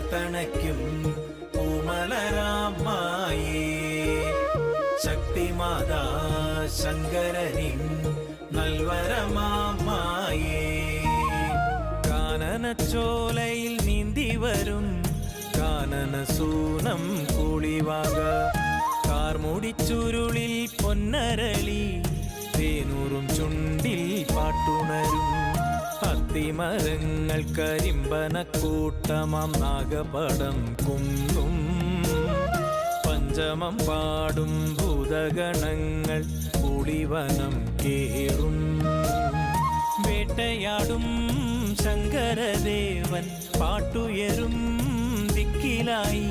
ചേർത്തണയ്ക്കും പൂമലരാമായേ ശക്തിമാതാ ശങ്കരനിൻ നൽവരമായേ കാനനച്ചോലയിൽ നീന്തി വരും കാനനസൂനം കൂളിവാക കാർമുടിച്ചുരുളിൽ പൊന്നരളി തേനൂറും ചുണ്ടിൽ പാട്ടുണരും അത്തിമരങ്ങൾ കരിമ്പനക്കൂട്ടമാം നാഗപടം കുന്നും പഞ്ചമം പാടും ഭൂതഗണങ്ങൾ പുളിവനം കേറും വേട്ടയാടും ശങ്കരദേവൻ പാട്ടുയരും ദിക്കിലായി